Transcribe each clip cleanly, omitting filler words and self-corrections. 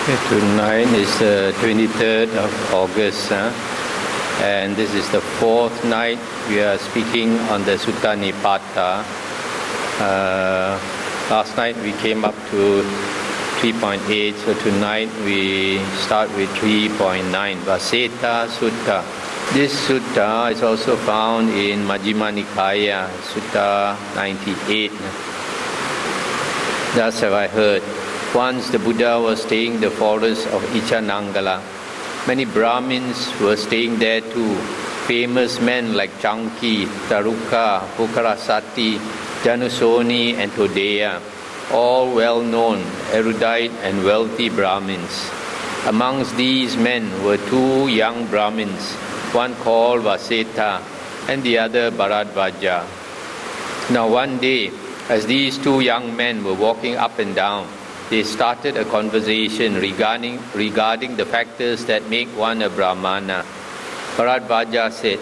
Tonight is the 23rd of August, and this is the fourth night we are speaking on the Sutta Nipata. Last night we came up to 3.8, so tonight we start with 3.9, Vaseta Sutta. This sutta is also found in Majjhima Nikaya, Sutta 98. Thus have I heard. Once the Buddha was staying in the forest of Ichanangala. Many Brahmins were staying there too. Famous men like Chanki, Taruka, Pukarasati, Janusoni and Todeya, all well-known, erudite and wealthy Brahmins. Amongst these men were two young Brahmins, one called Vaseta and the other Bharadvaja. Now one day, as these two young men were walking up and down, they started a conversation regarding the factors that make one a Brahmana. Bharadvaja said,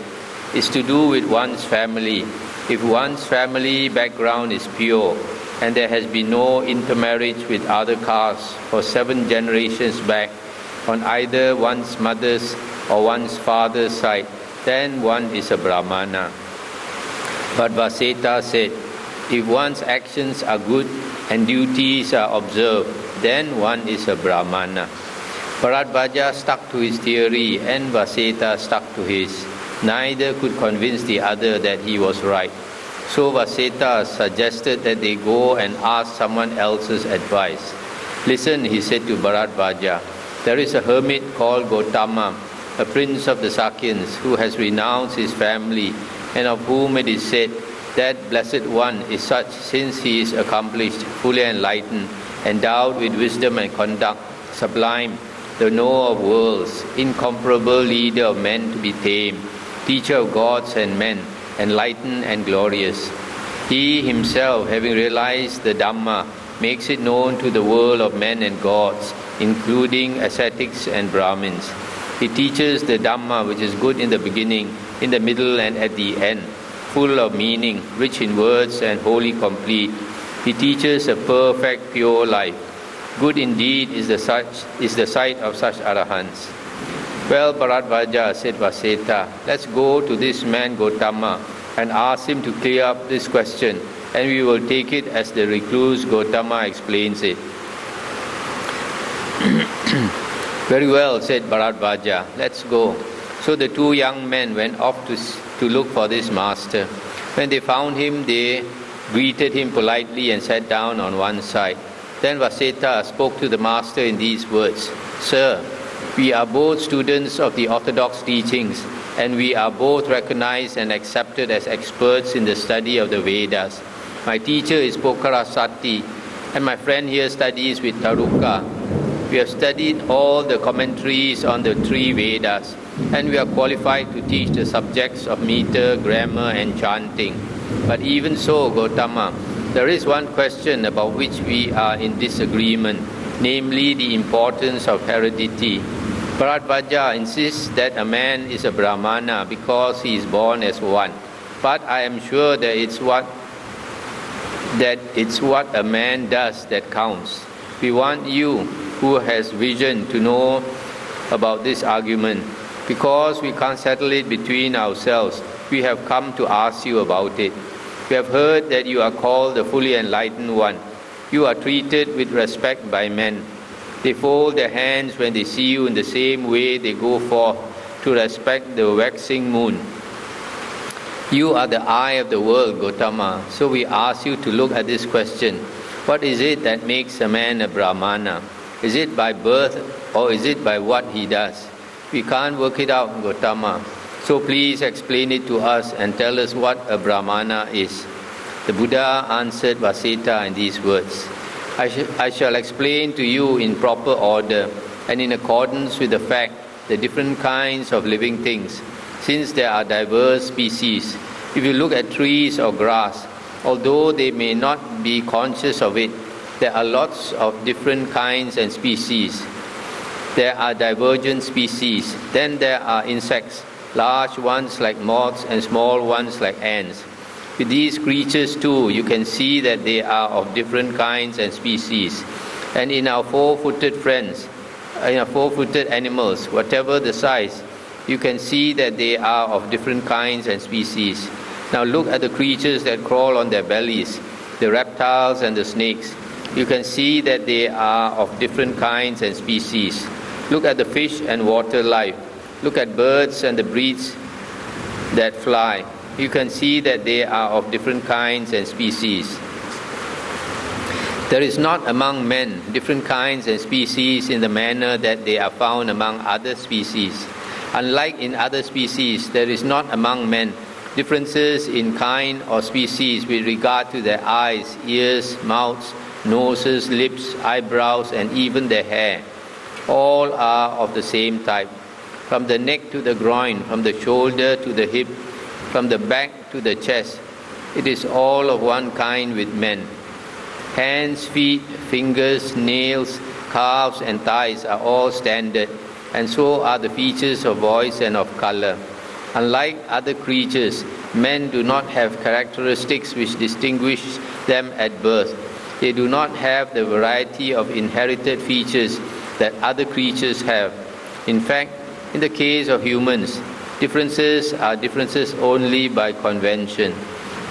"It's to do with one's family. If one's family background is pure and there has been no intermarriage with other castes for 7 generations back on either one's mother's or one's father's side, then one is a Brahmana." But Vaseta said, "If one's actions are good and duties are observed, then one is a Brahmana." Bharadvaja stuck to his theory and Vaseta stuck to his. Neither could convince the other that he was right. So Vaseta suggested that they go and ask someone else's advice. "Listen," he said to Bharadvaja, "there is a hermit called Gotama, a prince of the Sakyans, who has renounced his family and of whom it is said, that blessed one is such since he is accomplished, fully enlightened, endowed with wisdom and conduct, sublime, the knower of worlds, incomparable leader of men to be tamed, teacher of gods and men, enlightened and glorious. He himself, having realized the Dhamma, makes it known to the world of men and gods, including ascetics and Brahmins. He teaches the Dhamma which is good in the beginning, in the middle and at the end, full of meaning, rich in words and wholly complete. He teaches a perfect, pure life. Good indeed is the sight of such arahants." "Well, Bharadvaja," said Vaseta, "let's go to this man Gotama and ask him to clear up this question, and we will take it as the recluse Gotama explains it." "Very well," said Bharadvaja, "let's go." So the two young men went off to look for this master. When they found him, they greeted him politely and sat down on one side. Then Vaseta spoke to the master in these words, "Sir, we are both students of the orthodox teachings, and we are both recognized and accepted as experts in the study of the Vedas. My teacher is Pukarasati, and my friend here studies with Taruka. We have studied all the commentaries on the 3 Vedas, and we are qualified to teach the subjects of meter, grammar and chanting. But even so, Gotama, there is one question about which we are in disagreement, namely the importance of heredity. Bharadvaja insists that a man is a Brahmana because he is born as one, but I am sure that it's what a man does that counts. We want you, who has vision, to know about this argument. Because we can't settle it between ourselves, we have come to ask you about it. We have heard that you are called the fully enlightened one. You are treated with respect by men. They fold their hands when they see you in the same way they go forth to respect the waxing moon. You are the eye of the world, Gotama, so we ask you to look at this question. What is it that makes a man a Brahmana? Is it by birth or is it by what he does? We can't work it out, Gotama. So please explain it to us and tell us what a Brahmana is." The Buddha answered Vaseta in these words, I shall explain to you in proper order and in accordance with the fact the different kinds of living things, since there are diverse species. If you look at trees or grass, although they may not be conscious of it, there are lots of different kinds and species. There are divergent species. Then there are insects, large ones like moths and small ones like ants. With these creatures too, you can see that they are of different kinds and species. And in our 4-footed friends, four-footed animals, whatever the size, you can see that they are of different kinds and species. Now look at the creatures that crawl on their bellies, the reptiles and the snakes. You can see that they are of different kinds and species. Look at the fish and water life. Look at birds and the breeds that fly. You can see that they are of different kinds and species. There is not among men different kinds and species in the manner that they are found among other species. Unlike in other species, there is not among men differences in kind or species with regard to their eyes, ears, mouths, noses, lips, eyebrows, and even their hair. All are of the same type. From the neck to the groin, from the shoulder to the hip, from the back to the chest, it is all of one kind with men. Hands, feet, fingers, nails, calves, and thighs are all standard, and so are the features of voice and of color. Unlike other creatures, men do not have characteristics which distinguish them at birth. They do not have the variety of inherited features that other creatures have. In fact, in the case of humans, differences are differences only by convention.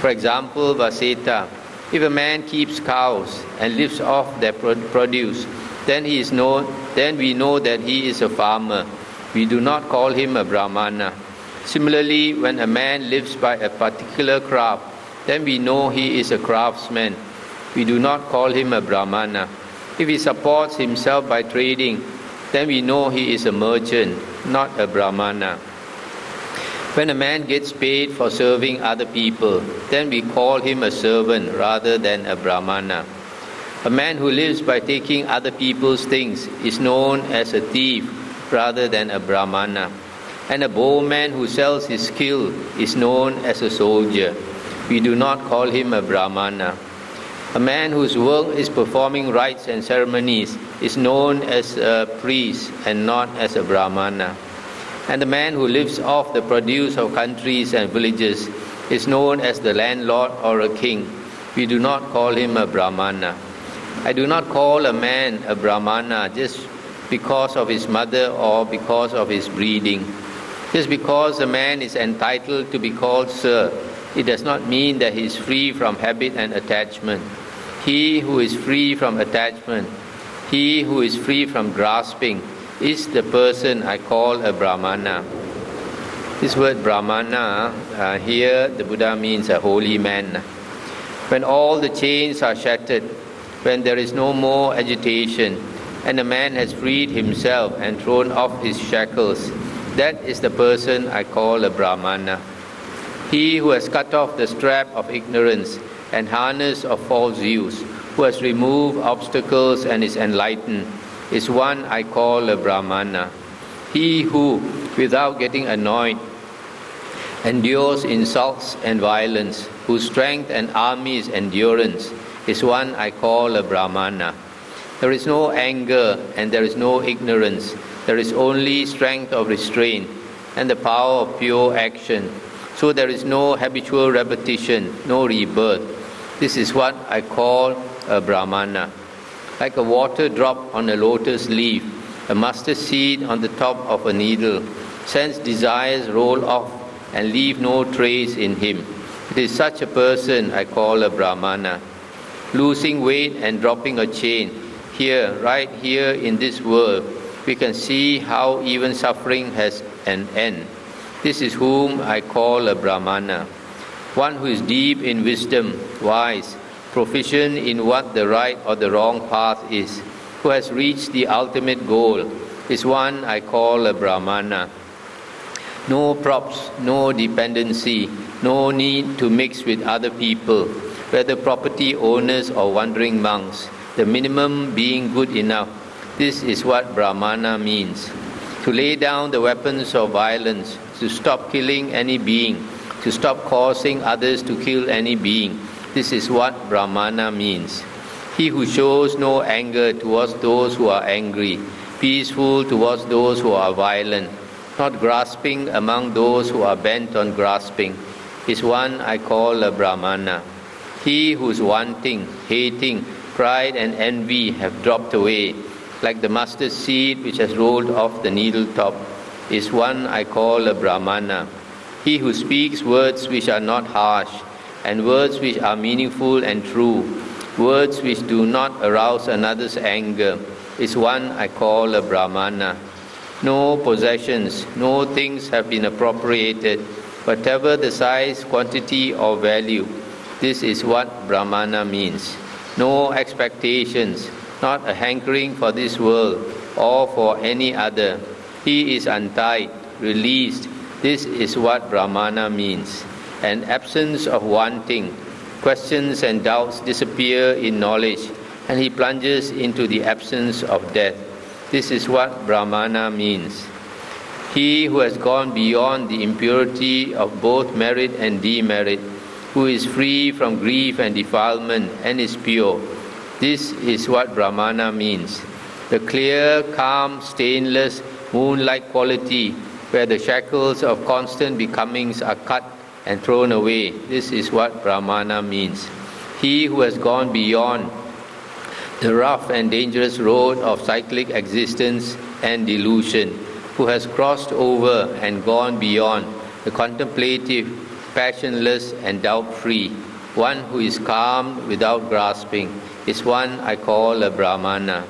For example, Vaseta, if a man keeps cows and lives off their produce, then we know that he is a farmer. We do not call him a Brahmana. Similarly, when a man lives by a particular craft, then we know he is a craftsman. We do not call him a Brahmana. If he supports himself by trading, then we know he is a merchant, not a Brahmana. When a man gets paid for serving other people, then we call him a servant rather than a Brahmana. A man who lives by taking other people's things is known as a thief rather than a Brahmana. And a bowman who sells his skill is known as a soldier. We do not call him a Brahmana. A man whose work is performing rites and ceremonies is known as a priest and not as a Brahmana. And the man who lives off the produce of countries and villages is known as the landlord or a king. We do not call him a Brahmana. I do not call a man a Brahmana just because of his mother or because of his breeding. Just because a man is entitled to be called sir, it does not mean that he is free from habit and attachment. He who is free from attachment, he who is free from grasping, is the person I call a Brahmana. This word Brahmana, here the Buddha means a holy man. When all the chains are shattered, when there is no more agitation, and a man has freed himself and thrown off his shackles, that is the person I call a Brahmana. He who has cut off the strap of ignorance and harness of false views, who has removed obstacles and is enlightened, is one I call a Brahmana. He who, without getting annoyed, endures insults and violence, whose strength and army is endurance, is one I call a Brahmana. There is no anger and there is no ignorance. There is only strength of restraint and the power of pure action. So there is no habitual repetition, no rebirth. This is what I call a Brahmana. Like a water drop on a lotus leaf, a mustard seed on the top of a needle, sense desires roll off and leave no trace in him. It is such a person I call a Brahmana. Losing weight and dropping a chain, here, right here in this world, we can see how even suffering has an end. This is whom I call a Brahmana. One who is deep in wisdom, wise, proficient in what the right or the wrong path is, who has reached the ultimate goal, is one I call a Brahmana. No props, no dependency, no need to mix with other people, whether property owners or wandering monks, the minimum being good enough. This is what Brahmana means. To lay down the weapons of violence, to stop killing any being, to stop causing others to kill any being. This is what Brahmana means. He who shows no anger towards those who are angry, peaceful towards those who are violent, not grasping among those who are bent on grasping, is one I call a Brahmana. He who is wanting, hating, pride and envy have dropped away. like the mustard seed which has rolled off the needle top, is one I call a Brahmana. He who speaks words which are not harsh, and words which are meaningful and true, words which do not arouse another's anger, is one I call a Brahmana. No possessions, no things have been appropriated, whatever the size, quantity or value. This is what Brahmana means. No expectations, not a hankering for this world or for any other. He is untied, released. This is what Brahmana means. An absence of wanting. Questions and doubts disappear in knowledge, and he plunges into the absence of death. This is what Brahmana means. He who has gone beyond the impurity of both merit and demerit, who is free from grief and defilement and is pure. This is what Brahmana means. The clear, calm, stainless, moon-like quality where the shackles of constant becomings are cut and thrown away. This is what Brahmana means. He who has gone beyond the rough and dangerous road of cyclic existence and delusion, who has crossed over and gone beyond the contemplative, passionless and doubt-free, one who is calm without grasping, is one I call a Brahmana.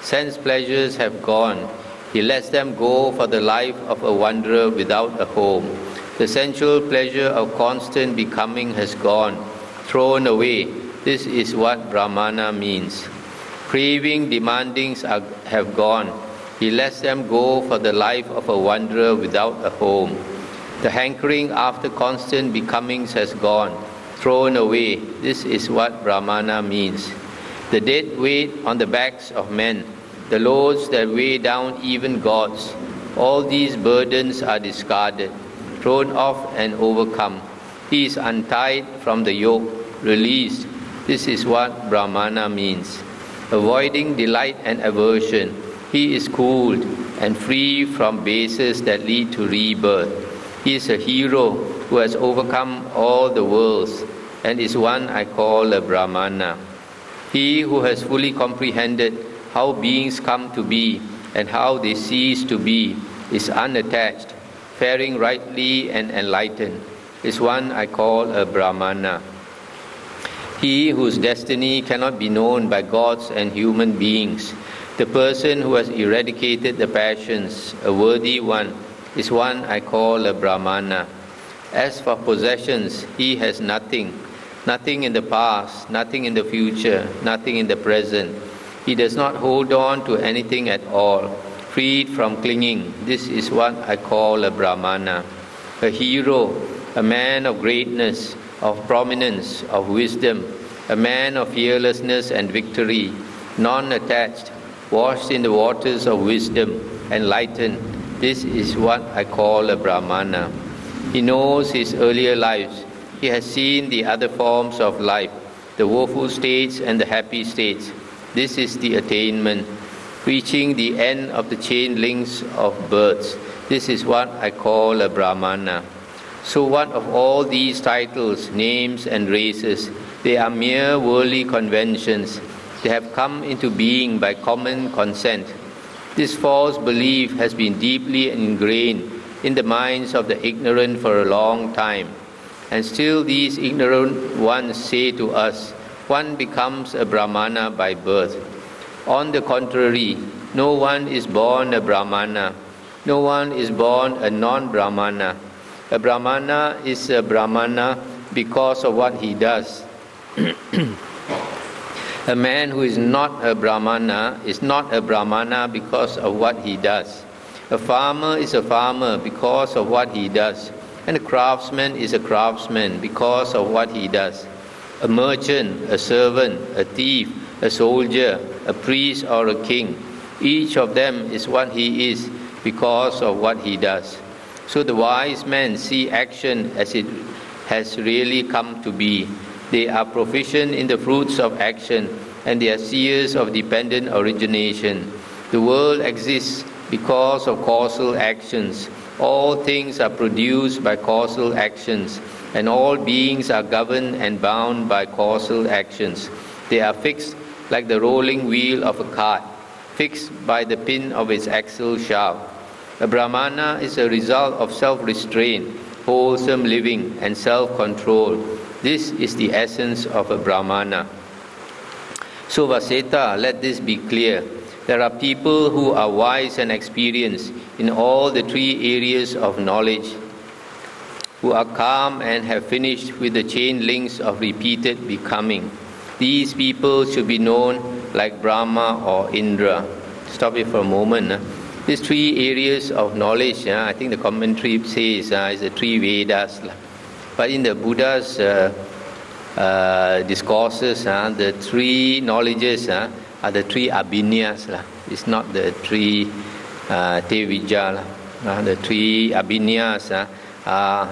Sense pleasures have gone. He lets them go for the life of a wanderer without a home. The sensual pleasure of constant becoming has gone, thrown away. This is what Brahmana means. Craving, demandings have gone. He lets them go for the life of a wanderer without a home. The hankering after constant becomings has gone, thrown away. This is what Brahmana means. The dead weight on the backs of men, the loads that weigh down even gods, all these burdens are discarded, thrown off and overcome. He is untied from the yoke, released. This is what Brahmana means. Avoiding delight and aversion, he is cooled and free from bases that lead to rebirth. He is a hero who has overcome all the worlds and is one I call a Brahmana. He who has fully comprehended how beings come to be and how they cease to be is unattached, faring rightly and enlightened, is one I call a Brahmana. He whose destiny cannot be known by gods and human beings, the person who has eradicated the passions, a worthy one, is one I call a Brahmana. As for possessions, he has nothing, nothing in the past, nothing in the future, nothing in the present. He does not hold on to anything at all, freed from clinging. This is what I call a Brahmana. A hero, a man of greatness, of prominence, of wisdom, a man of fearlessness and victory, non-attached, washed in the waters of wisdom, enlightened. This is what I call a Brahmana. He knows his earlier lives. He has seen the other forms of life, the woeful states and the happy states. This is the attainment, reaching the end of the chain links of births. This is what I call a Brahmana. So what of all these titles, names and races? They are mere worldly conventions. They have come into being by common consent. This false belief has been deeply ingrained in the minds of the ignorant for a long time. And still these ignorant ones say to us, one becomes a Brahmana by birth. On the contrary, no one is born a Brahmana. No one is born a non-Brahmana. A Brahmana is a Brahmana because of what he does. A man who is not a Brahmana is not a Brahmana because of what he does. A farmer is a farmer because of what he does. And a craftsman is a craftsman because of what he does. A merchant, a servant, a thief, a soldier, a priest or a king, each of them is what he is because of what he does. So the wise men see action as it has really come to be. They are proficient in the fruits of action, and they are seers of dependent origination. The world exists because of causal actions. All things are produced by causal actions, and all beings are governed and bound by causal actions. They are fixed like the rolling wheel of a cart, fixed by the pin of its axle shaft. A Brahmana is a result of self-restraint, wholesome living, and self-control. This is the essence of a Brahmana. So Vaseta, let this be clear. There are people who are wise and experienced in all the three areas of knowledge, who are calm and have finished with the chain links of repeated becoming. These people should be known like Brahma or Indra. Stop it for a moment. These three areas of knowledge, I think the commentary says is the three Vedas. But in the Buddha's discourses, the three knowledges are the three abhinyas. It's not the three tevijja. The three abhinyas are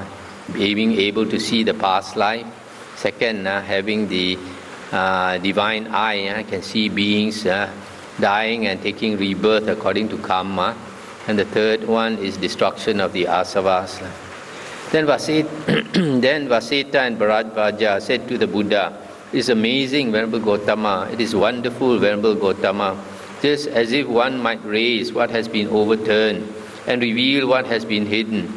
being able to see the past life. Second, having the divine eye, can see beings dying and taking rebirth according to karma. And the third one is destruction of the asavas. Then Vaseta and Bharadvaja said to the Buddha, "It is amazing, Venerable Gotama. It is wonderful, Venerable Gotama. Just as if one might raise what has been overturned and reveal what has been hidden,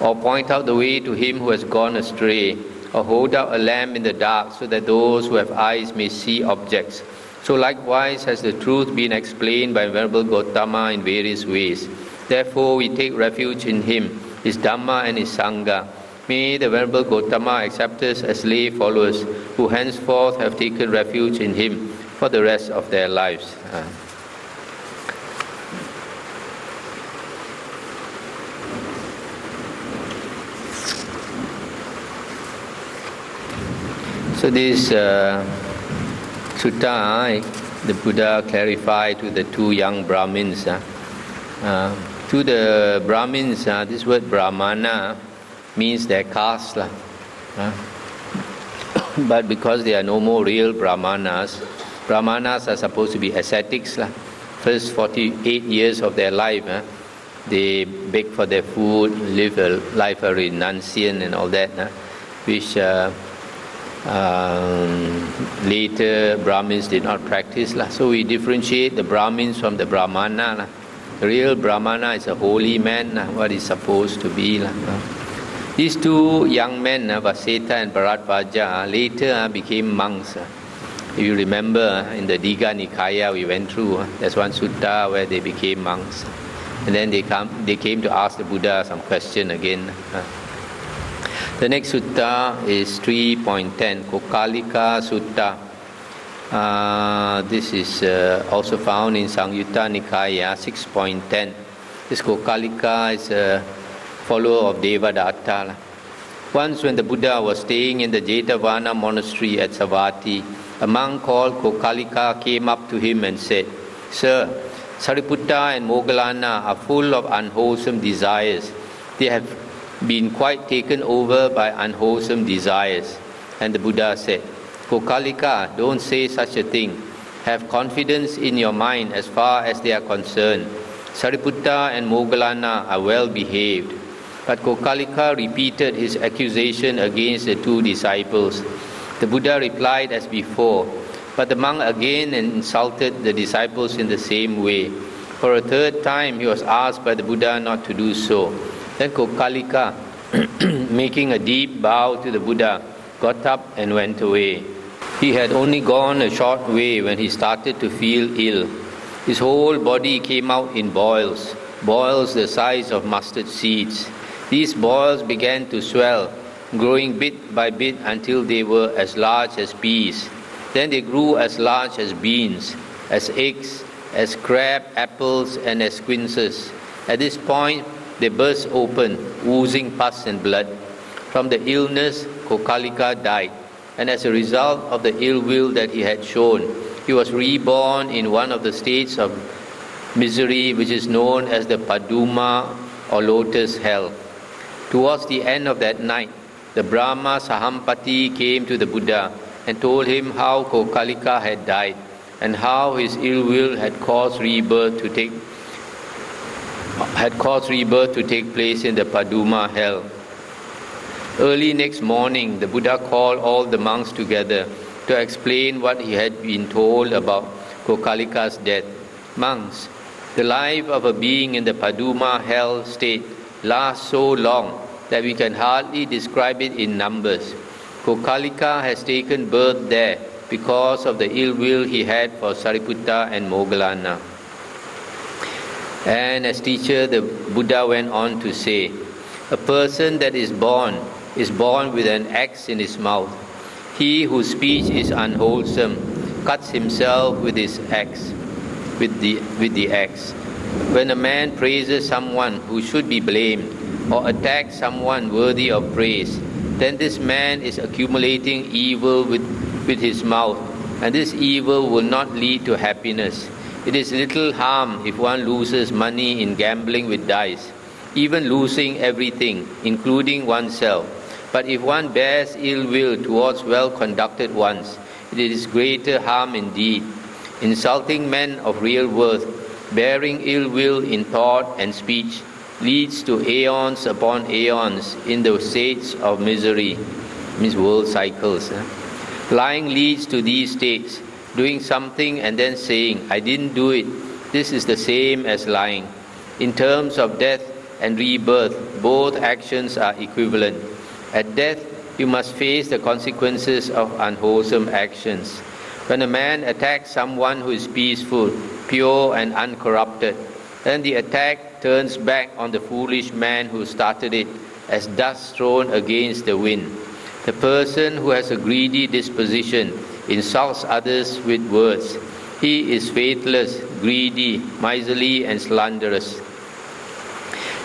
or point out the way to him who has gone astray, or hold out a lamp in the dark so that those who have eyes may see objects. So likewise has the truth been explained by Venerable Gotama in various ways. Therefore we take refuge in him, his Dhamma and his Sangha. May the Venerable Gotama accept us as lay followers who henceforth have taken refuge in him for the rest of their lives." So this sutta, the Buddha clarified to the two young Brahmins. To the Brahmins, this word Brahmana means their caste. But because there are no more real Brahmanas, Brahmanas are supposed to be ascetics. First 48 years of their life, they beg for their food, live a life of renunciation and all that, which later Brahmins did not practice. So we differentiate the Brahmins from the Brahmana. The real Brahmana is a holy man, what is supposed to be. These two young men, Vaseta and Bharadvaja, later became monks. If you remember, in the Digha Nikaya we went through, there's one sutta where they became monks. And then they came to ask the Buddha some question again. The next sutta is 3.10, Kokalika Sutta. This is also found in Samyutta Nikaya 6.10. This Kokalika is a follower of Devadatta. Once when the Buddha was staying in the Jetavana monastery at Savatthi, a monk called Kokalika came up to him and said, "Sir, Sariputta and Moggallana are full of unwholesome desires. They have been quite taken over by unwholesome desires." And the Buddha said, "Kokalika, don't say such a thing. Have confidence in your mind as far as they are concerned. Sariputta and Moggallana are well behaved." But Kokalika repeated his accusation against the two disciples. The Buddha replied as before, but the monk again insulted the disciples in the same way. For a third time he was asked by the Buddha not to do so. Then Kokalika, making a deep bow to the Buddha, got up and went away. He had only gone a short way when he started to feel ill. His whole body came out in boils the size of mustard seeds. These boils began to swell, growing bit by bit until they were as large as peas. Then they grew as large as beans, as eggs, as crab apples, and as quinces. At this point, they burst open, oozing pus and blood. From the illness, Kokalika died, and as a result of the ill will that he had shown, he was reborn in one of the states of misery which is known as the Paduma or lotus hell. Towards the end of that night, the Brahma Sahampati came to the Buddha and told him how Kokalika had died and how his ill will had caused rebirth to take place in the Paduma hell. Early next morning, the Buddha called all the monks together to explain what he had been told about Kokalika's death. Monks, the life of a being in the Paduma hell state lasts so long that we can hardly describe it in numbers. Kokalika has taken birth there because of the ill will he had for Sariputta and Moggallana. And as teacher, the Buddha went on to say, a person that is born with an axe in his mouth. He whose speech is unwholesome cuts himself with his axe, with the axe. When a man praises someone who should be blamed or attacks someone worthy of praise, then this man is accumulating evil with his mouth, and this evil will not lead to happiness. It is little harm if one loses money in gambling with dice, even losing everything, including oneself. But if one bears ill will towards well-conducted ones, it is greater harm indeed. Insulting men of real worth, bearing ill will in thought and speech, leads to aeons upon aeons in the states of misery, means world cycles. Lying leads to these states. Doing something and then saying, I didn't do it, this is the same as lying. In terms of death and rebirth, both actions are equivalent. At death, you must face the consequences of unwholesome actions. When a man attacks someone who is peaceful, pure and uncorrupted, then the attack turns back on the foolish man who started it as dust thrown against the wind. The person who has a greedy disposition insults others with words. He is faithless, greedy, miserly and slanderous.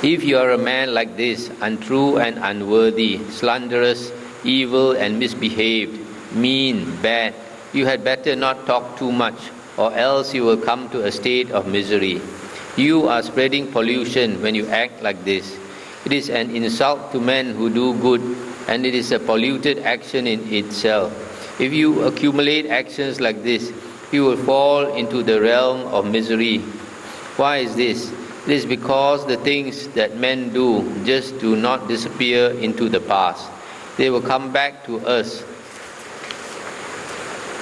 If you are a man like this, untrue and unworthy, slanderous, evil and misbehaved, mean, bad, you had better not talk too much, or else you will come to a state of misery. You are spreading pollution when you act like this. It is an insult to men who do good, and it is a polluted action in itself. If you accumulate actions like this, you will fall into the realm of misery. Why is this? It is because the things that men do just do not disappear into the past. They will come back to us.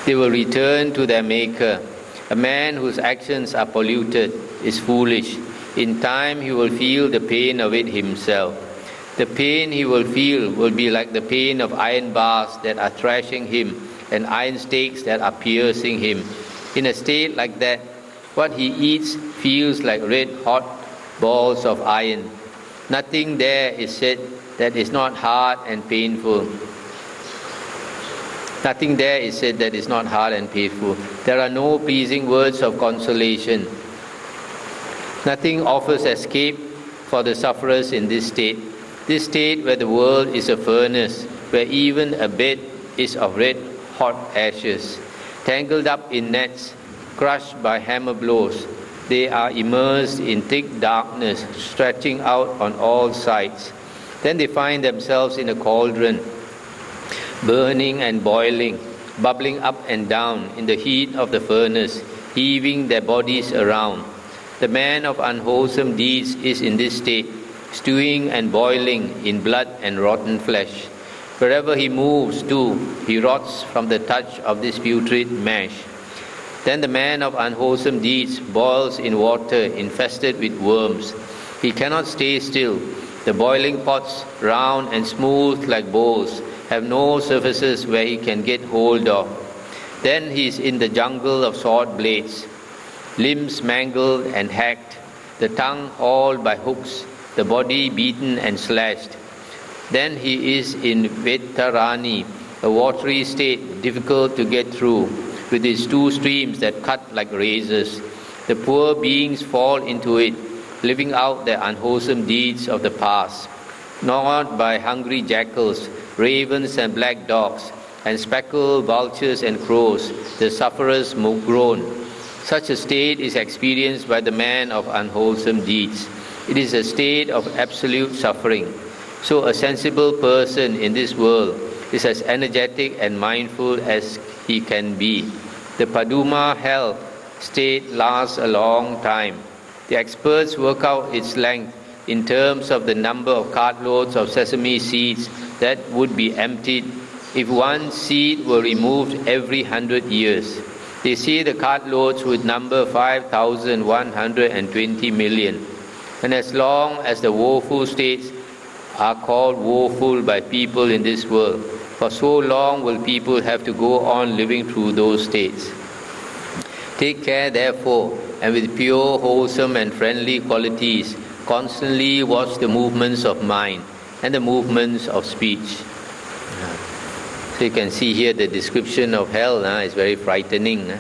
They will return to their Maker. A man whose actions are polluted is foolish. In time he will feel the pain of it himself. The pain he will feel will be like the pain of iron bars that are thrashing him and iron stakes that are piercing him. In a state like that, what he eats feels like red-hot balls of iron. Nothing there is said that is not hard and painful. Nothing there is said that is not hard and painful. There are no pleasing words of consolation. Nothing offers escape for the sufferers in this state. This state where the world is a furnace, where even a bed is of red-hot ashes. Tangled up in nets, crushed by hammer blows, they are immersed in thick darkness, stretching out on all sides. Then they find themselves in a cauldron, burning and boiling, bubbling up and down in the heat of the furnace, heaving their bodies around. The man of unwholesome deeds is in this state, stewing and boiling in blood and rotten flesh. Wherever he moves to, he rots from the touch of this putrid mash. Then the man of unwholesome deeds boils in water infested with worms. He cannot stay still. The boiling pots, round and smooth like bowls, have no surfaces where he can get hold of. Then he is in the jungle of sword blades, limbs mangled and hacked, the tongue hauled by hooks, the body beaten and slashed. Then he is in Vetarani, a watery state difficult to get through, with its two streams that cut like razors. The poor beings fall into it, living out their unwholesome deeds of the past. Gnawed by hungry jackals, ravens and black dogs, and speckled vultures and crows, the sufferers groan. Such a state is experienced by the man of unwholesome deeds. It is a state of absolute suffering. So a sensible person in this world is as energetic and mindful as he can be. The Paduma hell state lasts a long time. The experts work out its length in terms of the number of cartloads of sesame seeds that would be emptied if one seed were removed every 100 years. They say the cartloads would number 5,120 million. And as long as the woeful states are called woeful by people in this world, for so long will people have to go on living through those states. Take care, therefore, and with pure, wholesome and friendly qualities, constantly watch the movements of mind and the movements of speech. So you can see here the description of hell is very frightening.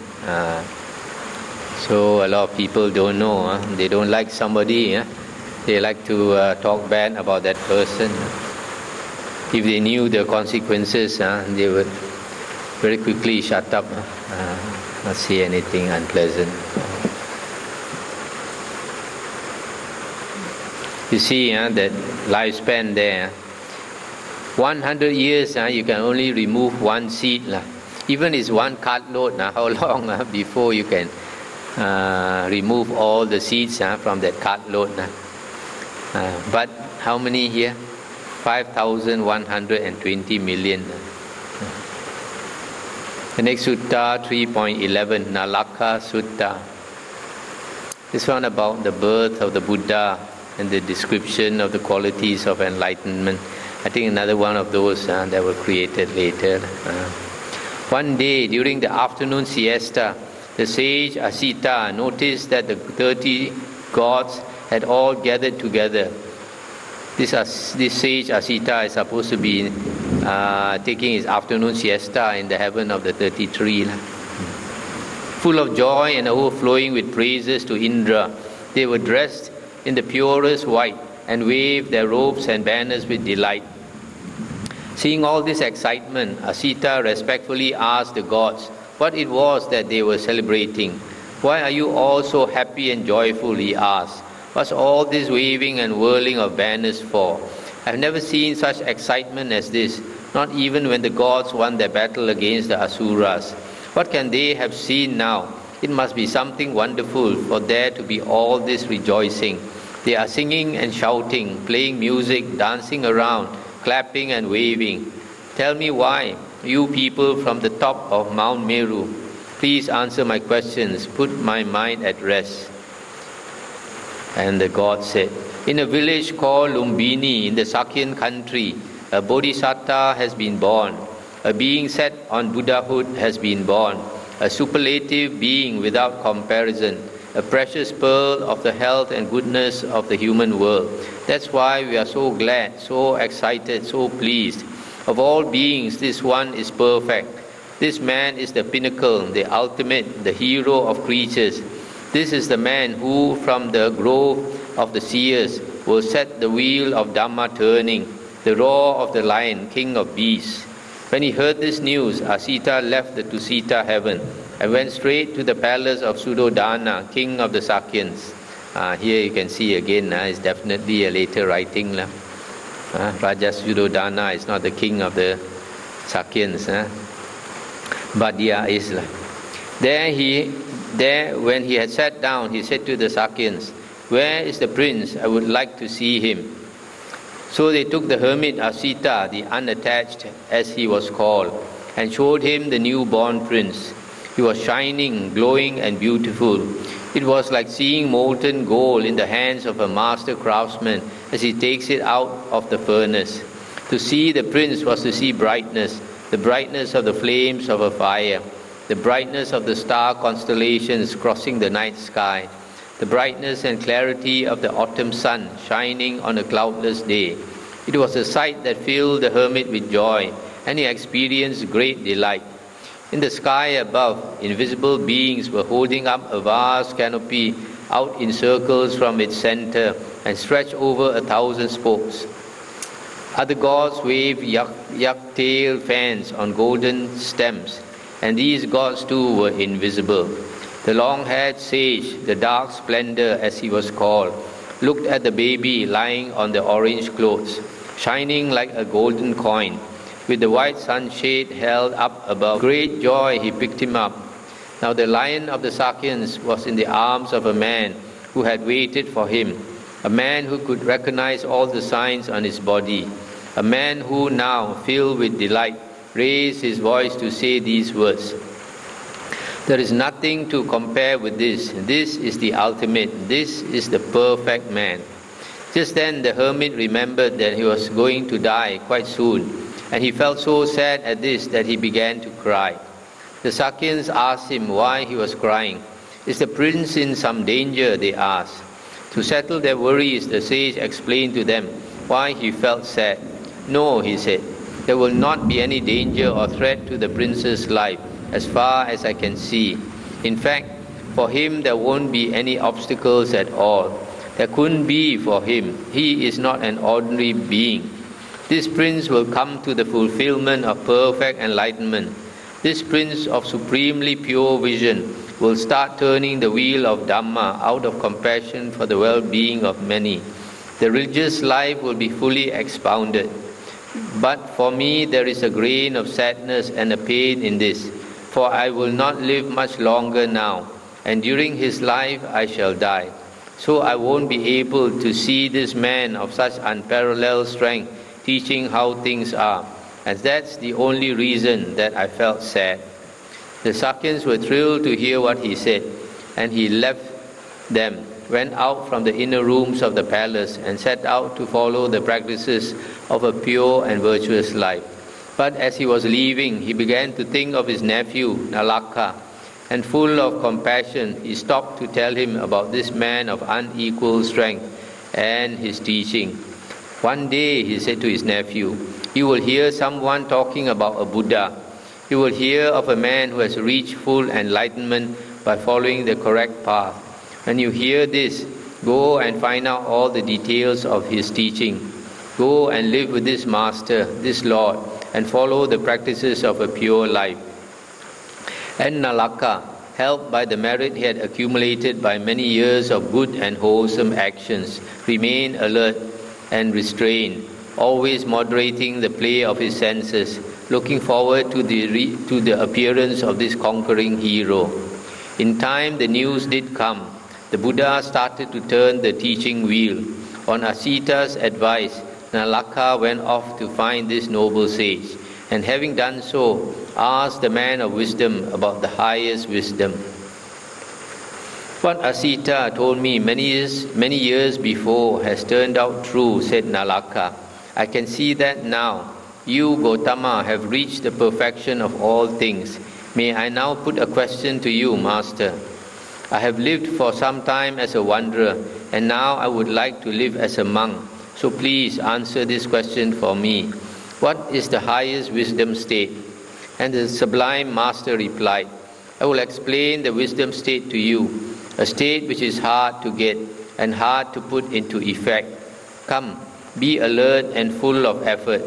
So a lot of people don't know. They don't like somebody. They like to talk bad about that person. If they knew the consequences, they would very quickly shut up, not say anything unpleasant. You see that lifespan there, 100 years, you can only remove one seed. Even it's one cartload, how long before you can remove all the seeds from that cartload? But how many here? 5,120 million. The next sutta, 3.11, Nalaka Sutta. This one about the birth of the Buddha and the description of the qualities of enlightenment. I think another one of those that were created later. One day during the afternoon siesta, the sage Asita noticed that the 30 gods had all gathered together. This sage Asita is supposed to be taking his afternoon siesta in the heaven of the 33. Full of joy and overflowing with praises to Indra, they were dressed in the purest white and waved their robes and banners with delight. Seeing all this excitement, Asita respectfully asked the gods what it was that they were celebrating. Why are you all so happy and joyful, he asked. What's all this waving and whirling of banners for? I've never seen such excitement as this, not even when the gods won their battle against the Asuras. What can they have seen now? It must be something wonderful for there to be all this rejoicing. They are singing and shouting, playing music, dancing around, clapping and waving. Tell me why, you people from the top of Mount Meru. Please answer my questions, put my mind at rest. And the god said, in a village called Lumbini in the Sakyan country, a bodhisattva has been born. A being set on Buddhahood has been born. A superlative being without comparison. A precious pearl of the health and goodness of the human world. That's why we are so glad, so excited, so pleased. Of all beings, this one is perfect. This man is the pinnacle, the ultimate, the hero of creatures. This is the man who, from the grove of the seers, will set the wheel of Dhamma turning, the roar of the lion, king of beasts. When he heard this news, Asita left the Tusita heaven and went straight to the palace of Suddhodana, king of the Sakyans. Here you can see again, it's definitely a later writing. Raja Suddhodana is not the king of the Sakyans. But is. There, when he had sat down, he said to the Sakyans, where is the prince? I would like to see him. So they took the hermit Asita, the unattached as he was called, and showed him the newborn prince. He was shining, glowing and beautiful. It was like seeing molten gold in the hands of a master craftsman as he takes it out of the furnace. To see the prince was to see brightness, the brightness of the flames of a fire, the brightness of the star constellations crossing the night sky, the brightness and clarity of the autumn sun shining on a cloudless day. It was a sight that filled the hermit with joy, and he experienced great delight. In the sky above, invisible beings were holding up a vast canopy out in circles from its center and stretched over 1,000 spokes. Other gods waved yak-tail fans on golden stems, and these gods too were invisible. The long-haired sage, the dark splendor as he was called, looked at the baby lying on the orange clothes, shining like a golden coin. With the white sunshade held up above great joy, he picked him up. Now the lion of the Sakyans was in the arms of a man who had waited for him, a man who could recognize all the signs on his body, a man who now, filled with delight, raised his voice to say these words. There is nothing to compare with this. This is the ultimate. This is the perfect man. Just then the hermit remembered that he was going to die quite soon, and he felt so sad at this that he began to cry. The Sakyans asked him why he was crying. Is the prince in some danger? They asked. To settle their worries, the sage explained to them why he felt sad. No, he said, there will not be any danger or threat to the prince's life as far as I can see. In fact, for him there won't be any obstacles at all. There couldn't be for him. He is not an ordinary being. This prince will come to the fulfillment of perfect enlightenment. This prince of supremely pure vision will start turning the wheel of Dhamma out of compassion for the well-being of many. The religious life will be fully expounded. But for me there is a grain of sadness and a pain in this, for I will not live much longer now, and during his life I shall die. So I won't be able to see this man of such unparalleled strength teaching how things are, and that's the only reason that I felt sad. The Sakyans were thrilled to hear what he said, and he left them, went out from the inner rooms of the palace, and set out to follow the practices of a pure and virtuous life. But as he was leaving, he began to think of his nephew, Nalaka, and full of compassion, he stopped to tell him about this man of unequaled strength and his teaching. One day, he said to his nephew, you will hear someone talking about a Buddha. You will hear of a man who has reached full enlightenment by following the correct path. When you hear this, go and find out all the details of his teaching. Go and live with this master, this Lord, and follow the practices of a pure life. And Nalaka, helped by the merit he had accumulated by many years of good and wholesome actions, remained alert and restrained, always moderating the play of his senses, looking forward to the appearance of this conquering hero. In time, the news did come. The Buddha started to turn the teaching wheel. On Asita's advice, Nalaka went off to find this noble sage, and having done so, asked the man of wisdom about the highest wisdom. What Asita told me many years before has turned out true, said Nalaka. I can see that now. You, Gotama, have reached the perfection of all things. May I now put a question to you, Master? I have lived for some time as a wanderer, and now I would like to live as a monk. So please answer this question for me. What is the highest wisdom state? And the sublime Master replied, I will explain the wisdom state to you, a state which is hard to get and hard to put into effect. Come, be alert and full of effort.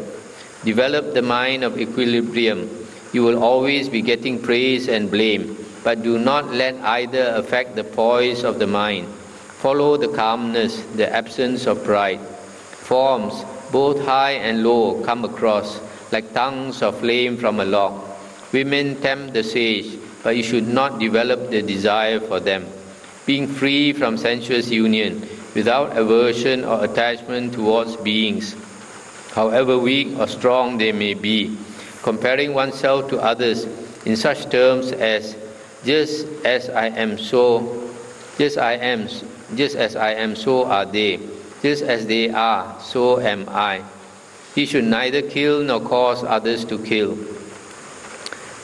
Develop the mind of equilibrium. You will always be getting praise and blame, but do not let either affect the poise of the mind. Follow the calmness, the absence of pride. Forms, both high and low, come across like tongues of flame from a log. Women tempt the sage, but you should not develop the desire for them. Being free from sensuous union, without aversion or attachment towards beings, however weak or strong they may be, comparing oneself to others in such terms as just as I am, so are they. Just as they are, so am I. He should neither kill nor cause others to kill.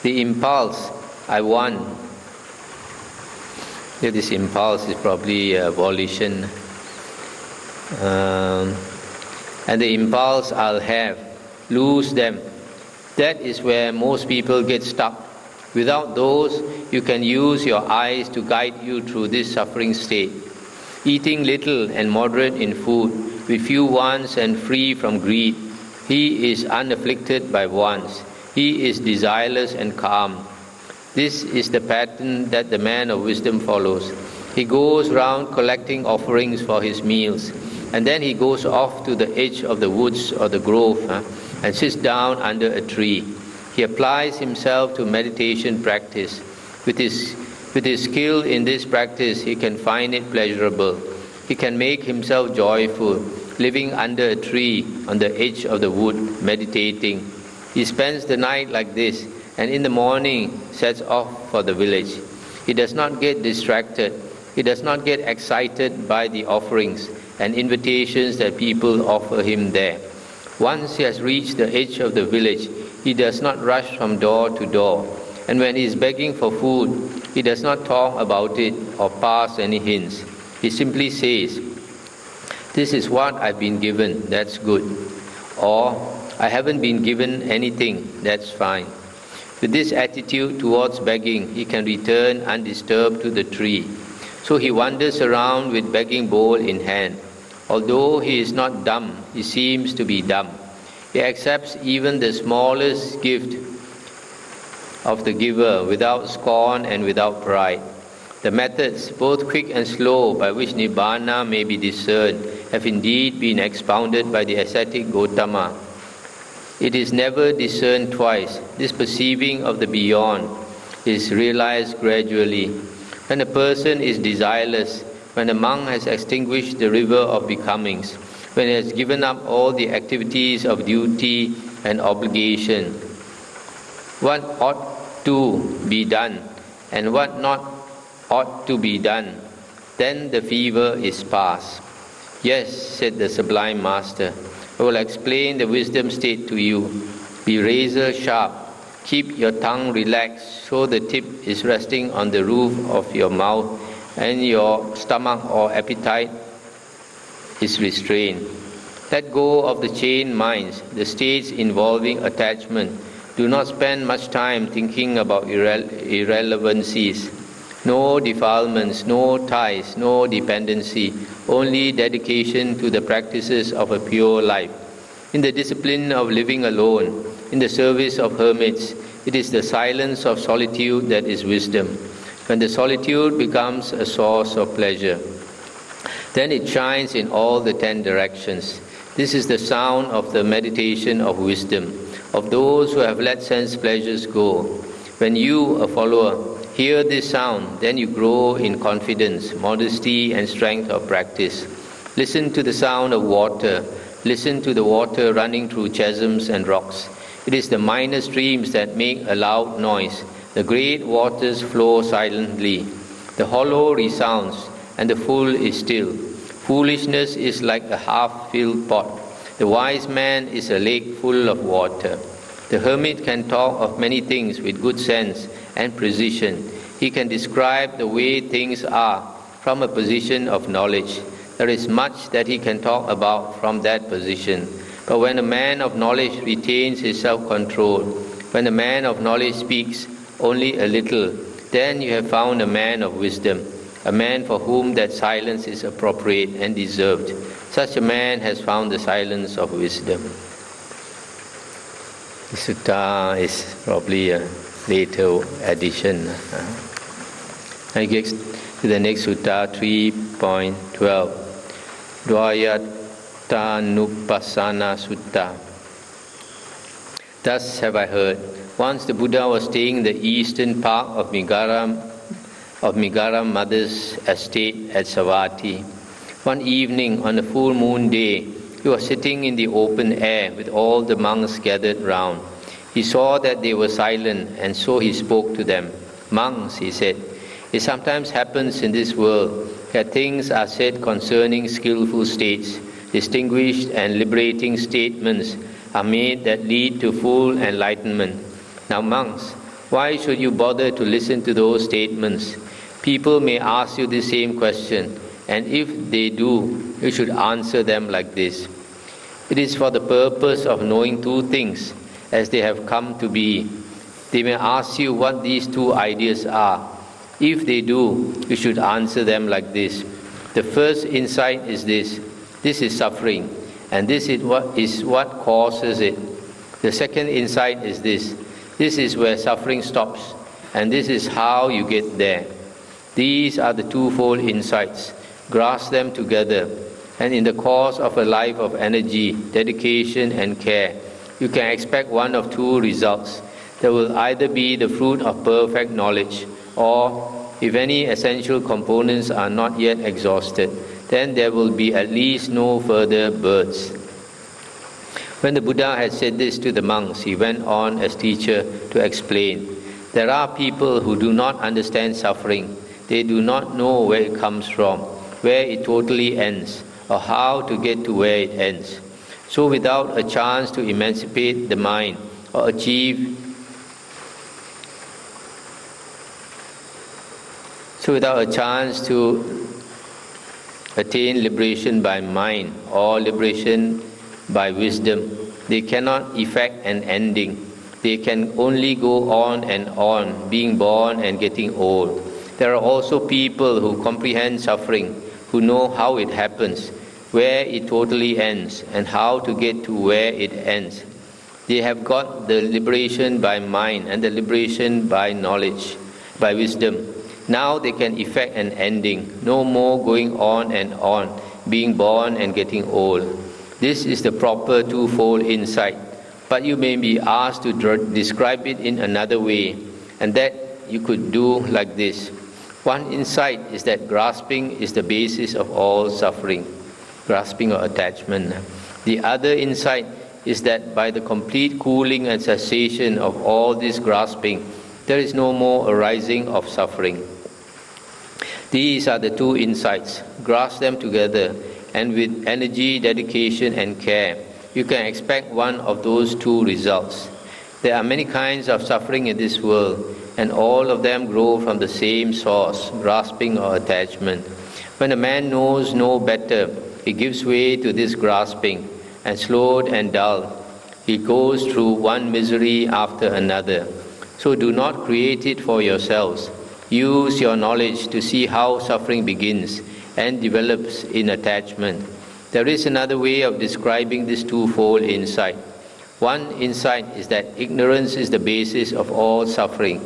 The impulse, I want. This impulse is probably volition. And the impulse, I'll have. Lose them. That is where most people get stuck. Without those, you can use your eyes to guide you through this suffering state. Eating little and moderate in food, with few wants and free from greed, he is unafflicted by wants. He is desireless and calm. This is the pattern that the man of wisdom follows. He goes round collecting offerings for his meals, and then he goes off to the edge of the woods or the grove and sits down under a tree. He applies himself to meditation practice. With his skill in this practice, he can find it pleasurable. He can make himself joyful, living under a tree on the edge of the wood, meditating. He spends the night like this, and in the morning sets off for the village. He does not get distracted. He does not get excited by the offerings and invitations that people offer him there. Once he has reached the edge of the village, he does not rush from door to door. And when he is begging for food, he does not talk about it or pass any hints. He simply says, "This is what I've been given, that's good." Or, "I haven't been given anything, that's fine." With this attitude towards begging, he can return undisturbed to the tree. So he wanders around with begging bowl in hand. Although he is not dumb, he seems to be dumb. He accepts even the smallest gift of the giver without scorn and without pride. The methods, both quick and slow, by which Nibbana may be discerned have indeed been expounded by the ascetic Gotama. It is never discerned twice. This perceiving of the beyond is realized gradually. When a person is desireless, when a monk has extinguished the river of becomings, when he has given up all the activities of duty and obligation, what ought to be done and what not ought to be done, then the fever is past. "Yes," said the Sublime Master, "I will explain the wisdom state to you. Be razor sharp. Keep your tongue relaxed so the tip is resting on the roof of your mouth and your stomach or appetite is restrained. Let go of the chained minds, the states involving attachment. Do not spend much time thinking about irrelevancies. No defilements, no ties, no dependency, only dedication to the practices of a pure life. In the discipline of living alone, in the service of hermits, it is the silence of solitude that is wisdom. When the solitude becomes a source of pleasure, then it shines in all the 10 directions. This is the sound of the meditation of wisdom, of those who have let sense pleasures go. When you, a follower, hear this sound, then you grow in confidence, modesty, and strength of practice. Listen to the sound of water. Listen to the water running through chasms and rocks. It is the minor streams that make a loud noise. The great waters flow silently. The hollow resounds, and the full is still. Foolishness is like a half-filled pot. The wise man is a lake full of water. The hermit can talk of many things with good sense and precision. He can describe the way things are from a position of knowledge. There is much that he can talk about from that position. But when a man of knowledge retains his self-control, when a man of knowledge speaks only a little, then you have found a man of wisdom, a man for whom that silence is appropriate and deserved. Such a man has found the silence of wisdom. The sutta is probably a later addition. I get to the next sutta, 3.12. Dvayatanupassana Sutta. Thus have I heard. Once the Buddha was staying in the eastern part of Migara mother's estate at Savatthi. One evening on a full moon day, he was sitting in the open air with all the monks gathered round. He saw that they were silent, and so he spoke to them. "Monks," he said, "it sometimes happens in this world that things are said concerning skillful states. Distinguished and liberating statements are made that lead to full enlightenment. Now, monks, why should you bother to listen to those statements? People may ask you the same question, and if they do, you should answer them like this. It is for the purpose of knowing two things as they have come to be. They may ask you what these two ideas are. If they do, you should answer them like this. The first insight is this. This is suffering, and this is what causes it. The second insight is this. This is where suffering stops, and this is how you get there. These are the twofold insights. Grasp them together, and in the course of a life of energy, dedication, and care, you can expect one of two results. There will either be the fruit of perfect knowledge, or, if any essential components are not yet exhausted, then there will be at least no further births. When the Buddha had said this to the monks, he went on as teacher to explain, there are people who do not understand suffering. They do not know where it comes from, where it totally ends, or how to get to where it ends. So without a chance to emancipate the mind or attain liberation by mind or liberation by wisdom, they cannot effect an ending. They can only go on and on, being born and getting old. There are also people who comprehend suffering, who know how it happens, where it totally ends, and how to get to where it ends. They have got the liberation by mind and the liberation by knowledge, by wisdom. Now they can effect an ending, no more going on and on, being born and getting old. This is the proper twofold insight, but you may be asked to describe it in another way, and that you could do like this. One insight is that grasping is the basis of all suffering, grasping or attachment. The other insight is that by the complete cooling and cessation of all this grasping, there is no more arising of suffering. These are the two insights. Grasp them together, and with energy, dedication, and care, you can expect one of those two results. There are many kinds of suffering in this world, and all of them grow from the same source, grasping or attachment. When a man knows no better, he gives way to this grasping, and slowed and dulled, he goes through one misery after another. So do not create it for yourselves. Use your knowledge to see how suffering begins and develops in attachment. There is another way of describing this twofold insight. One insight is that ignorance is the basis of all suffering.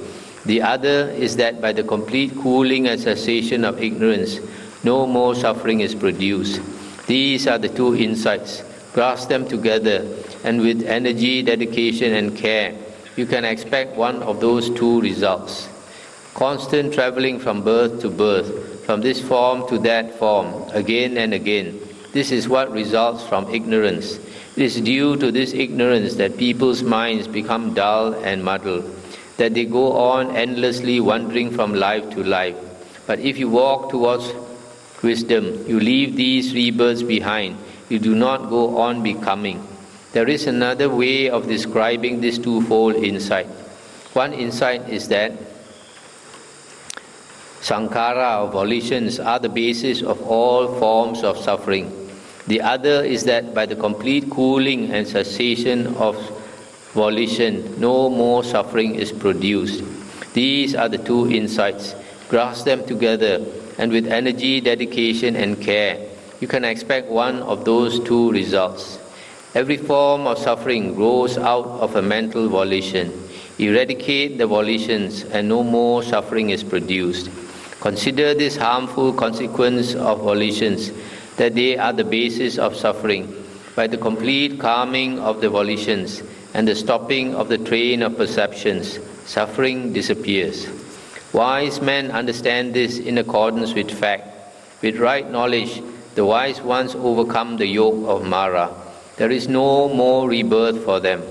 The other is that by the complete cooling and cessation of ignorance, no more suffering is produced. These are the two insights. Grasp them together, and with energy, dedication, and care, you can expect one of those two results. Constant traveling from birth to birth, from this form to that form, again and again. This is what results from ignorance. It is due to this ignorance that people's minds become dull and muddled, that they go on endlessly wandering from life to life. But if you walk towards wisdom, you leave these rebirths behind. You do not go on becoming. There is another way of describing this twofold insight. One insight is that sankhara or volitions are the basis of all forms of suffering. The other is that by the complete cooling and cessation of volition, no more suffering is produced. These are the two insights. Grasp them together, and with energy, dedication, and care, you can expect one of those two results. Every form of suffering grows out of a mental volition. Eradicate the volitions, and no more suffering is produced. Consider this harmful consequence of volitions, that they are the basis of suffering. By the complete calming of the volitions and the stopping of the train of perceptions, suffering disappears. Wise men understand this in accordance with fact. With right knowledge, the wise ones overcome the yoke of Mara. There is no more rebirth for them.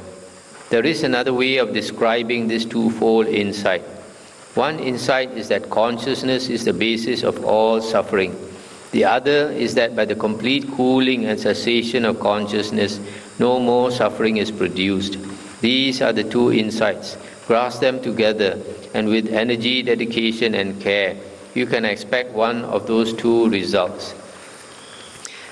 There is another way of describing this twofold insight. One insight is that consciousness is the basis of all suffering. The other is that by the complete cooling and cessation of consciousness, no more suffering is produced. These are the two insights. Grasp them together, and with energy, dedication, and care, you can expect one of those two results.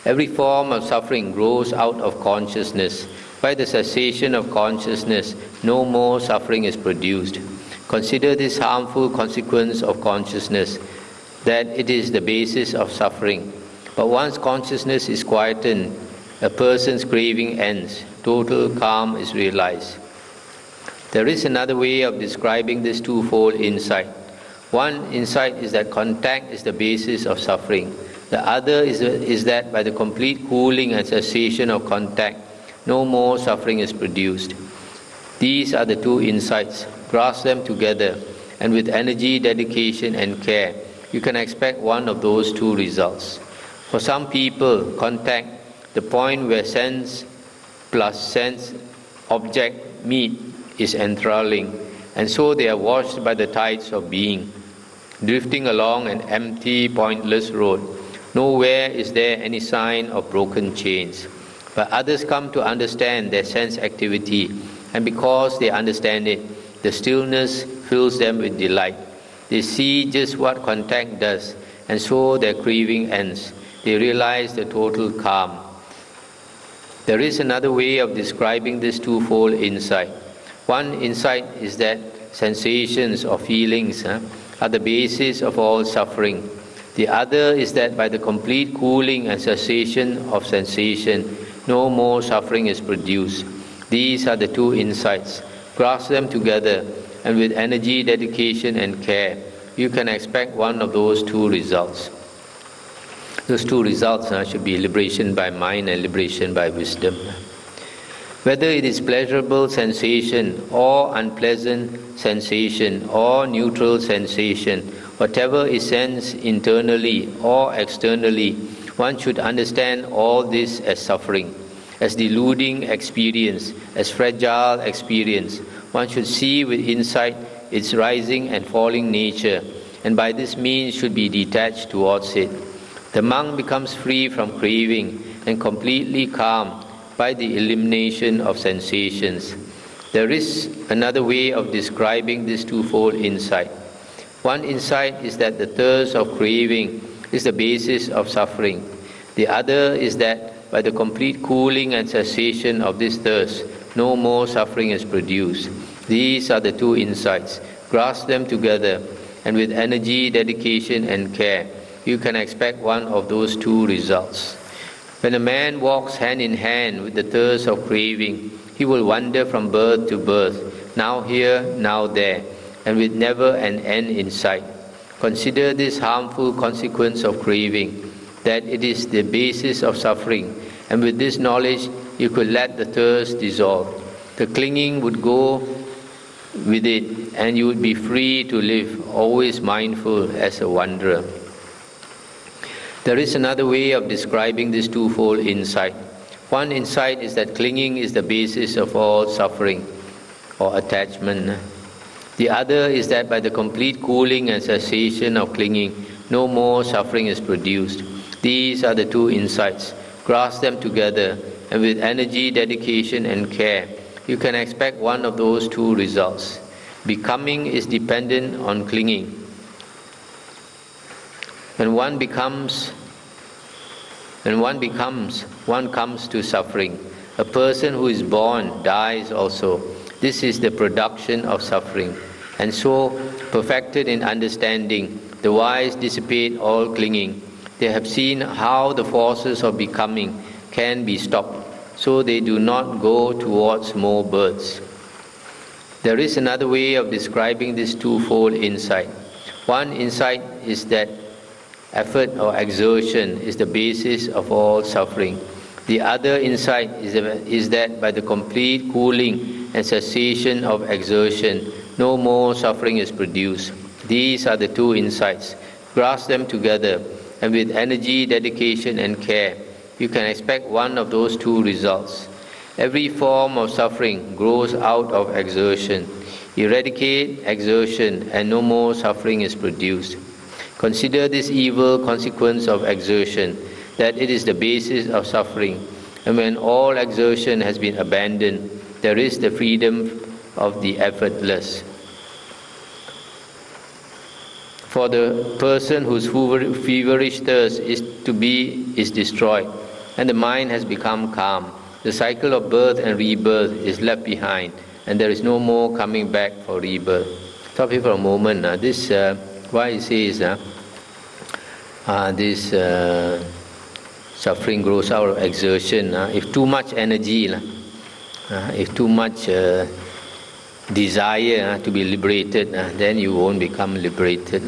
Every form of suffering grows out of consciousness. By the cessation of consciousness, no more suffering is produced. Consider this harmful consequence of consciousness, that it is the basis of suffering. But once consciousness is quietened, a person's craving ends. Total calm is realized. There is another way of describing this twofold insight. One insight is that contact is the basis of suffering. The other is that by the complete cooling and cessation of contact, no more suffering is produced. These are the two insights. Grasp them together, and with energy, dedication, and care, you can expect one of those two results. For some people, contact, the point where sense plus sense object meet is enthralling, and so they are washed by the tides of being, drifting along an empty, pointless road. Nowhere is there any sign of broken chains. But others come to understand their sense activity, and because they understand it, the stillness fills them with delight. They see just what contact does, and so their craving ends. They realize the total calm. There is another way of describing this twofold insight. One insight is that sensations or feelings are the basis of all suffering. The other is that by the complete cooling and cessation of sensation, no more suffering is produced. These are the two insights. Grasp them together, and with energy, dedication, and care, you can expect one of those two results. Those two results should be liberation by mind and liberation by wisdom. Whether it is pleasurable sensation or unpleasant sensation or neutral sensation, whatever is sensed internally or externally, one should understand all this as suffering, as deluding experience, as fragile experience. One should see with insight its rising and falling nature, and by this means should be detached towards it. The monk becomes free from craving and completely calm by the elimination of sensations. There is another way of describing this twofold insight. One insight is that the thirst of craving is the basis of suffering. The other is that by the complete cooling and cessation of this thirst, no more suffering is produced. These are the two insights. Grasp them together, and with energy, dedication, and care, you can expect one of those two results. When a man walks hand in hand with the thirst of craving, he will wander from birth to birth, now here, now there, and with never an end in sight. Consider this harmful consequence of craving, that it is the basis of suffering, and with this knowledge you could let the thirst dissolve. The clinging would go with it, and you would be free to live, always mindful as a wanderer. There is another way of describing this twofold insight. One insight is that clinging is the basis of all suffering or attachment. The other is that by the complete cooling and cessation of clinging, no more suffering is produced. These are the two insights. Grasp them together, and with energy, dedication, and care, you can expect one of those two results. Becoming is dependent on clinging. When one comes to suffering. A person who is born dies also. This is the production of suffering. And so, perfected in understanding, the wise dissipate all clinging. They have seen how the forces of becoming can be stopped, so they do not go towards more births. There is another way of describing this twofold insight. One insight is that effort or exertion is the basis of all suffering. The other insight is that by the complete cooling and cessation of exertion, no more suffering is produced. These are the two insights. Grasp them together, and with energy, dedication, and care, you can expect one of those two results. Every form of suffering grows out of exertion. Eradicate exertion, and no more suffering is produced. Consider this evil consequence of exertion, that it is the basis of suffering, and when all exertion has been abandoned, there is the freedom of the effortless. For the person whose feverish thirst is destroyed, and the mind has become calm, the cycle of birth and rebirth is left behind, and there is no more coming back for rebirth. Stop here for a moment. Why it says this suffering grows out of exertion. If too much energy, if too much desire to be liberated, then you won't become liberated.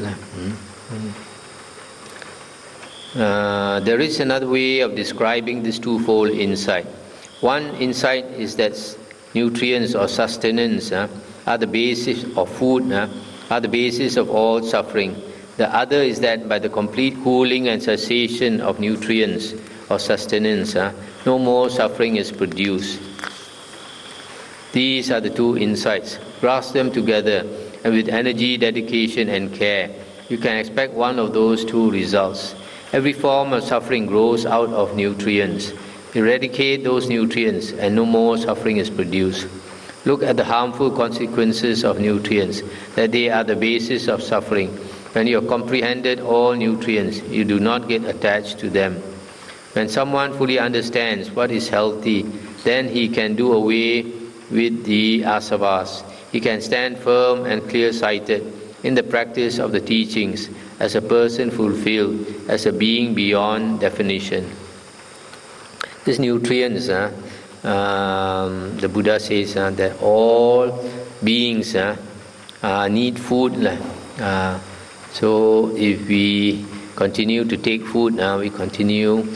There is another way of describing this twofold insight. One insight is that nutrients or sustenance are the basis of food, are the basis of all suffering. The other is that by the complete cooling and cessation of nutrients, or sustenance, no more suffering is produced. These are the two insights. Grasp them together, and with energy, dedication, and care, you can expect one of those two results. Every form of suffering grows out of nutrients. Eradicate those nutrients, and no more suffering is produced. Look at the harmful consequences of nutrients, that they are the basis of suffering. When you have comprehended all nutrients, you do not get attached to them. When someone fully understands what is healthy, then he can do away with the asavas. He can stand firm and clear-sighted in the practice of the teachings as a person fulfilled, as a being beyond definition. These nutrients, the Buddha says that all beings need food. So if we continue to take food, we continue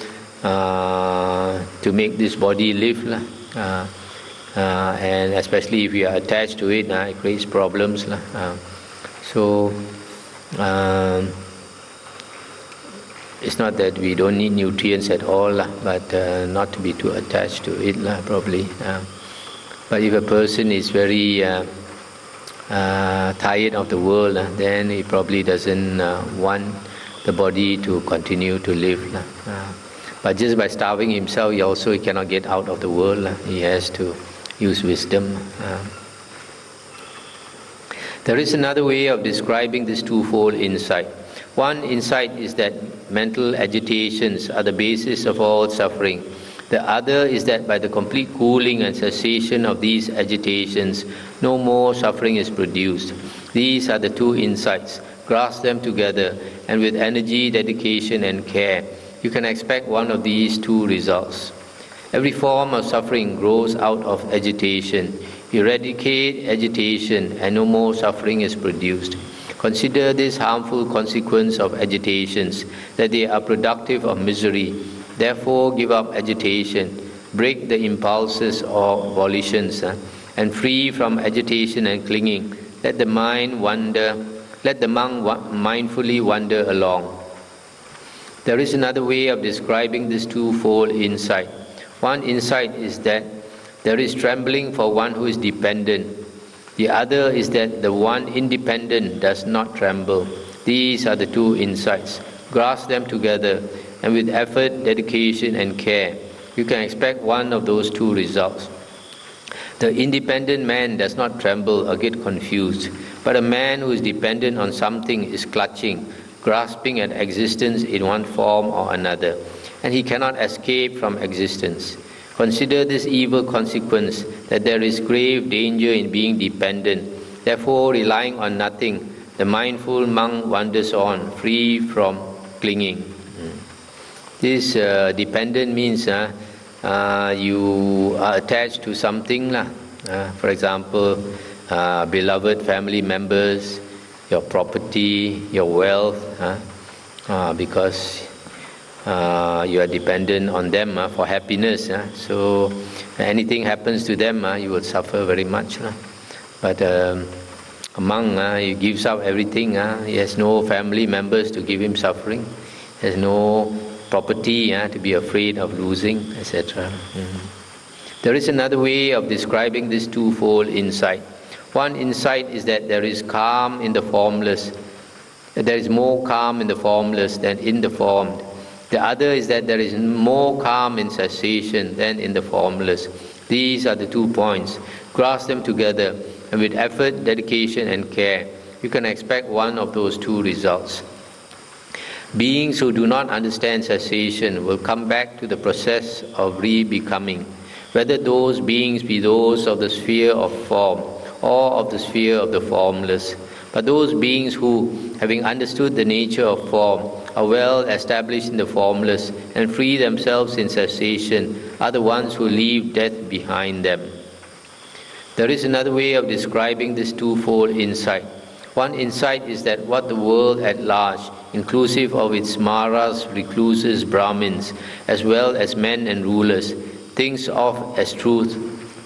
to make this body live. And especially if we are attached to it, it creates problems. So it's not that we don't need nutrients at all, but not to be too attached to it, probably. But if a person is very tired of the world, then he probably doesn't want the body to continue to live. But just by starving himself, he cannot get out of the world. He has to use wisdom. There is another way of describing this twofold insight. One insight is that mental agitations are the basis of all suffering. The other is that by the complete cooling and cessation of these agitations, no more suffering is produced. These are the two insights. Grasp them together, and with energy, dedication, and care, you can expect one of these two results. Every form of suffering grows out of agitation. Eradicate agitation, and no more suffering is produced. Consider this harmful consequence of agitations, that they are productive of misery. Therefore, give up agitation, break the impulses or volitions, and free from agitation and clinging. Let the monk mindfully wander along. There is another way of describing this twofold insight. One insight is that there is trembling for one who is dependent. The other is that the one independent does not tremble. These are the two insights. Grasp them together, and with effort, dedication, and care, you can expect one of those two results. The independent man does not tremble or get confused, but a man who is dependent on something is clutching, grasping at existence in one form or another, and he cannot escape from existence. Consider this evil consequence, that there is grave danger in being dependent. Therefore, relying on nothing, the mindful monk wanders on, free from clinging. This dependent means you are attached to something. For example, beloved family members, your property, your wealth, because you are dependent on them for happiness. So anything happens to them, you will suffer very much. But a monk, he gives up everything. He has no family members to give him suffering. He has no property to be afraid of losing, etc. There is another way of describing this twofold insight. One insight is that there is calm in the formless. There is more calm in the formless than in the formed. The other is that there is more calm in cessation than in the formless. These are the 2 points. Grasp them together, and with effort, dedication, and care, you can expect one of those two results. Beings who do not understand cessation will come back to the process of re-becoming, whether those beings be those of the sphere of form or of the sphere of the formless. But those beings who, having understood the nature of form, are well established in the formless and free themselves in cessation, are the ones who leave death behind them. There is another way of describing this twofold insight. One insight is that what the world at large, inclusive of its maras, recluses, Brahmins, as well as men and rulers, thinks of as truth,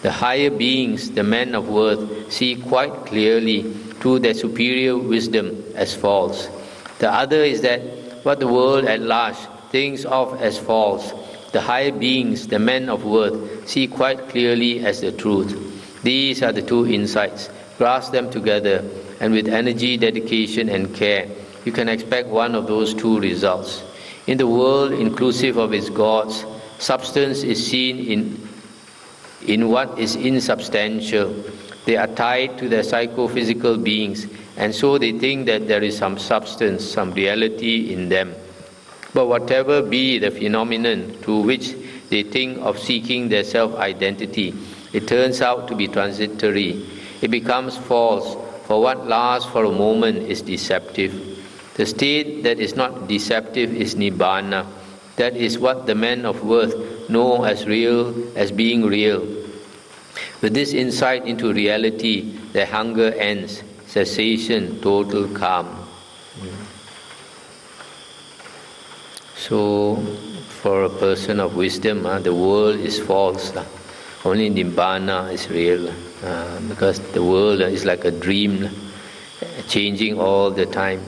the higher beings, the men of worth, see quite clearly through their superior wisdom as false. The other is that what the world at large thinks of as false, the higher beings, the men of worth, see quite clearly as the truth. These are the two insights. Grasp them together, and with energy, dedication, and care, you can expect one of those two results. In the world, inclusive of its gods, substance is seen in what is insubstantial. They are tied to their psychophysical beings, and so they think that there is some substance, some reality in them. But whatever be the phenomenon through which they think of seeking their self-identity, it turns out to be transitory. It becomes false, for what lasts for a moment is deceptive. The state that is not deceptive is Nibbana. That is what the men of worth know as real, as being real. With this insight into reality, their hunger ends, cessation, total calm. So, for a person of wisdom, the world is false. Only Nibbana is real. Because the world is like a dream, changing all the time.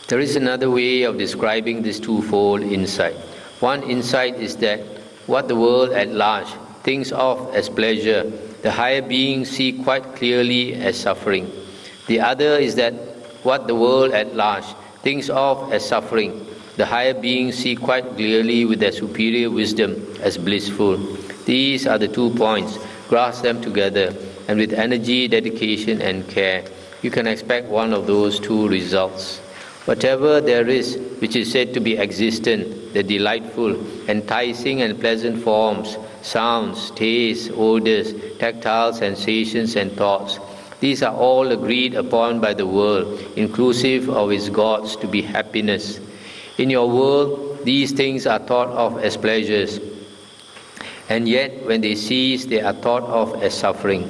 There is another way of describing this twofold insight. One insight is that what the world at large thinks of as pleasure, the higher beings see quite clearly as suffering. The other is that what the world at large thinks of as suffering, the higher beings see quite clearly with their superior wisdom as blissful. These are the 2 points. Grasp them together, and with energy, dedication, and care, you can expect one of those two results. Whatever there is which is said to be existent, the delightful, enticing and pleasant forms, sounds, tastes, odors, tactile sensations and thoughts, these are all agreed upon by the world, inclusive of its gods, to be happiness. In your world, these things are thought of as pleasures, and yet when they cease, they are thought of as suffering.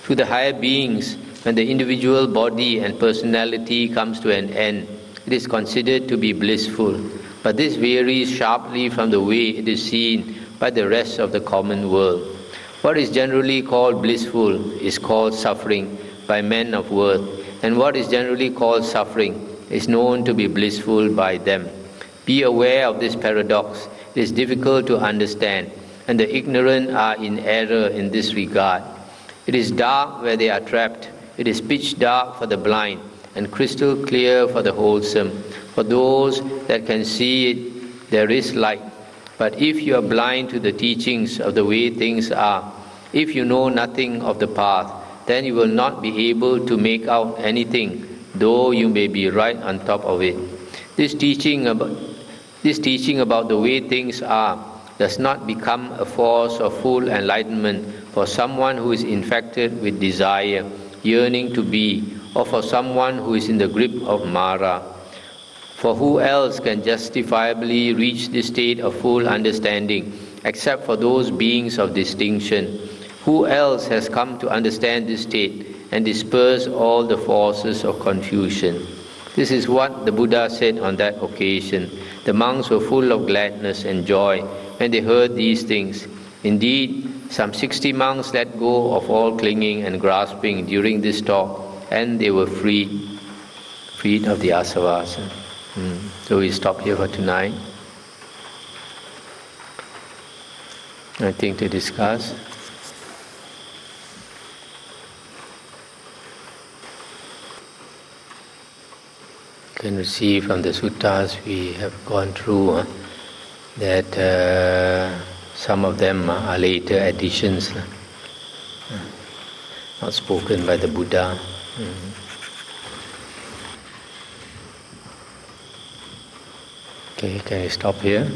To the higher beings, when the individual body and personality comes to an end, it is considered to be blissful, but this varies sharply from the way it is seen by the rest of the common world. What is generally called blissful is called suffering by men of worth, and what is generally called suffering is known to be blissful by them. Be aware of this paradox. It is difficult to understand, and the ignorant are in error in this regard. It is dark where they are trapped. It is pitch dark for the blind, and crystal clear for the wholesome. For those that can see it, there is light. But if you are blind to the teachings of the way things are, if you know nothing of the path, then you will not be able to make out anything, though you may be right on top of it. This teaching about the way things are does not become a force of full enlightenment for someone who is infected with desire, yearning to be, or for someone who is in the grip of Mara. For who else can justifiably reach this state of full understanding except for those beings of distinction? Who else has come to understand this state and disperse all the forces of confusion? This is what the Buddha said on that occasion. The monks were full of gladness and joy when they heard these things. Indeed, some 60 monks let go of all clinging and grasping during this talk, and they were freed of the asavas. So we stop here for tonight. Nothing to discuss. You can see from the suttas we have gone through that some of them are later additions, not spoken by the Buddha. Okay, can you stop here?